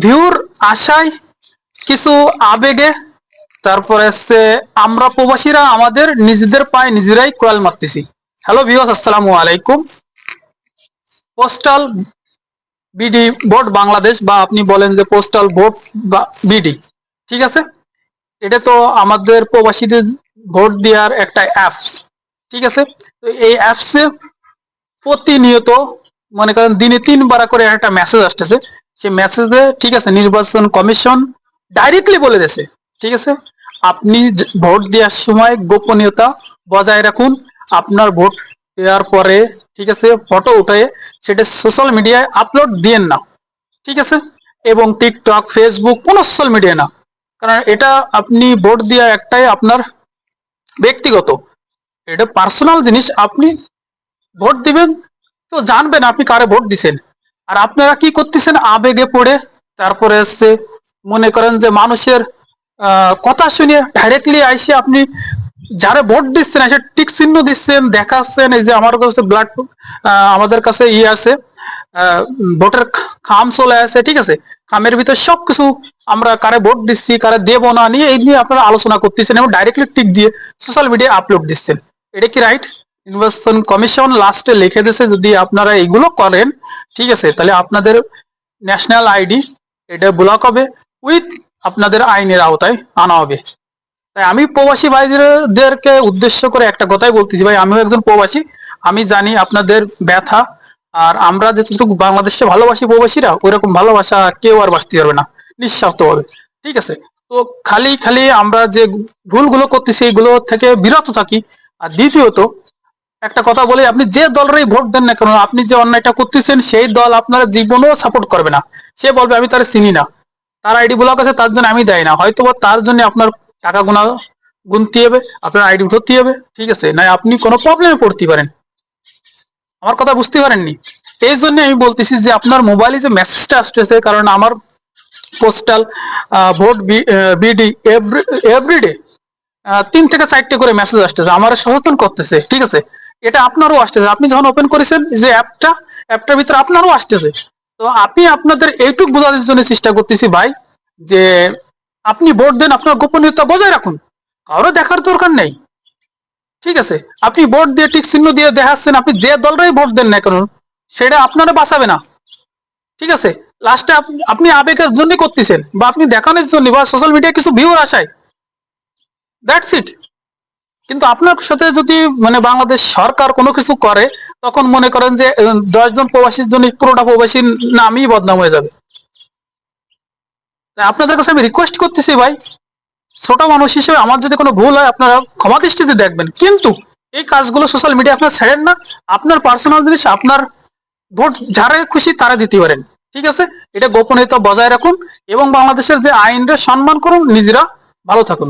ভিউর আশায়, কিছু আবেগে, তারপরে হচ্ছে আমরা প্রবাসীরা আমাদের নিজেদের পায়ে নিজেরাই কোয়াল মারতেছি। হ্যালো ভিউয়ার্স, আসসালামু আলাইকুম। পোস্টাল বিডি বোর্ড বাংলাদেশ, বা আপনি বলেন যে পোস্টাল বোর্ড বা বিডি, ঠিক আছে। এটা তো আমাদের প্রবাসীদের ভোট দেওয়ার একটা অ্যাপস, ঠিক আছে। তো এই অ্যাপসে প্রতিনিয়ত মনে করেন দিনে 3 বার করে একটা মেসেজ আসতেছে। সেই মেসেজে ঠিক আছে নির্বাচন কমিশন ডাইরেক্টলি বলে দিয়েছে, ঠিক আছে, আপনি ভোট দেওয়ার সময় গোপনীয়তা বজায় রাখুন। আপনার ভোট দেওয়ার পরে ঠিক আছে ফটো উঠে সেটা সোশ্যাল মিডিয়ায় আপলোড দিয়েন না, ঠিক আছে। এবং টিকটক, ফেসবুক কোনো সোশ্যাল মিডিয়া না, কারণ এটা আপনি ভোট দেওয়া একটাই আপনার ব্যক্তিগত, এটা পার্সোনাল জিনিস। আপনি ভোট দিবেন তো জানবেন আপনি কারে ভোট দিচ্ছেন। আর আপনারা কি করতেছেন আবেগে পড়ে, তারপরে হচ্ছে মনে করেন যে মানুষের কথা শুনে ডাইরেক্টলি আইসে আপনি যারা ভোট দিচ্ছেন এসে টিক চিহ্ন দিচ্ছেন, দেখাচ্ছেন এই যে আমার কাছে ব্লাড, আমাদের কাছে আছে, ভোটের খাম চলে আসে, ঠিক আছে। খামের ভিতরে সবকিছু আমরা কারে ভোট দিচ্ছি কারে দেব না নিয়ে এই নিয়ে আপনারা আলোচনা করতেছেন এবং ডাইরেক্টলি টিক দিয়ে সোশ্যাল মিডিয়ায় আপলোড দিচ্ছেন। এটা কি রাইট? নির্বাচন কমিশন লাস্টে লিখে দিয়েছে যদি আপনারা এগুলো করেন, ঠিক আছে, তাহলে আপনাদের ন্যাশনাল আইডি এটা ব্লক হবে, উইথ আপনাদের আইনের আওতায় আনা হবে। তাই আমি প্রবাসী ভাইদেরকে উদ্দেশ্য করে একটা কথাই বলতেছি, ভাই আমিও একজন প্রবাসী, আমি জানি আপনাদের ব্যথা। আর আমরা যতটুকু বাংলাদেশে ভালোবাসি প্রবাসীরা, ওইরকম ভালোবাসা কেউ আর বাঁচতে পারবে না নিঃস্বার্থ হবে, ঠিক আছে। তো খালি খালি আমরা যে ভুলগুলো করতেছি এইগুলো থেকে বিরত থাকি। আর দ্বিতীয়ত একটা কথা বলি, আপনি যে দলেরই ভোট দেন না কেন, আপনি যে অন্যায়টা করতেছেন সেই দল আপনার জীবনেও সাপোর্ট করবে না। সে বলবে আমি তারা চিনি না, তার আইডি ব্লক আছে তার জন্য আমি দেয় না, হয়তো তার জন্য আপনার টাকা গুনতে হবে, আপনার আইডি ধরতে হবে, ঠিক আছে, না আপনি কোনো প্রবলেমে পড়তে পারেন। আমার কথা বুঝতে পারেননি? এই জন্য আমি বলতেছি যে আপনার মোবাইলে যে মেসেজটা আসতেছে, কারণ আমার পোস্টাল ভোট বিডি এভরিডে 3 থেকে 4টে করে মেসেজ আসতেছে, আমার সচেতন করতেছে, ঠিক আছে। এটা আপনারও আসতেছে, আপনি যখন ওপেন করেছেন যে অ্যাপটার ভিতরে আপনারও আসতেছে। তো আপনি আপনাদের এইটুক বোঝানোর জন্য চেষ্টা করতেছি ভাই, যে আপনি ভোট দেন, আপনার গোপনীয়তা বজায় রাখুন, কারো দেখার দরকার নেই, ঠিক আছে। আপনি ভোট দিয়ে টিক চিহ্ন দিয়ে দেখাচ্ছেন, আপনি যে দলটাই ভোট দেন না কেন সেটা আপনারা বাঁচাবে না, ঠিক আছে। লাস্টে আপনি আবেগের জন্য করতেছেন, বা আপনি দেখানোর জন্য, বা সোশ্যাল মিডিয়ায় কিছু ভিউর আসায়, দ্যাটস ইট। কিন্তু আপনার সাথে যদি মানে বাংলাদেশ সরকার কোনো কিছু করে, তখন মনে করেন যে 10 জন প্রবাসীর জন্য পুরোটা প্রবাসীর নামই বদনাম হয়ে যাবে। তাই আপনাদের কাছে আমি রিকোয়েস্ট করতেছি ভাই, ছোট মানুষ হিসেবে আমার যদি কোনো ভুল হয় আপনারা ক্ষমা দৃষ্টিতে দেখবেন, কিন্তু এই কাজগুলো সোশ্যাল মিডিয়া আপনার ছেড়েন না। আপনার পার্সোনাল জিনিস আপনার ভোট যারা খুশি তারা দিতে পারেন, ঠিক আছে। এটা গোপনীয়তা বজায় রাখুন এবং বাংলাদেশের যে আইনটা সম্মান করুন, নিজেরা ভালো থাকুন।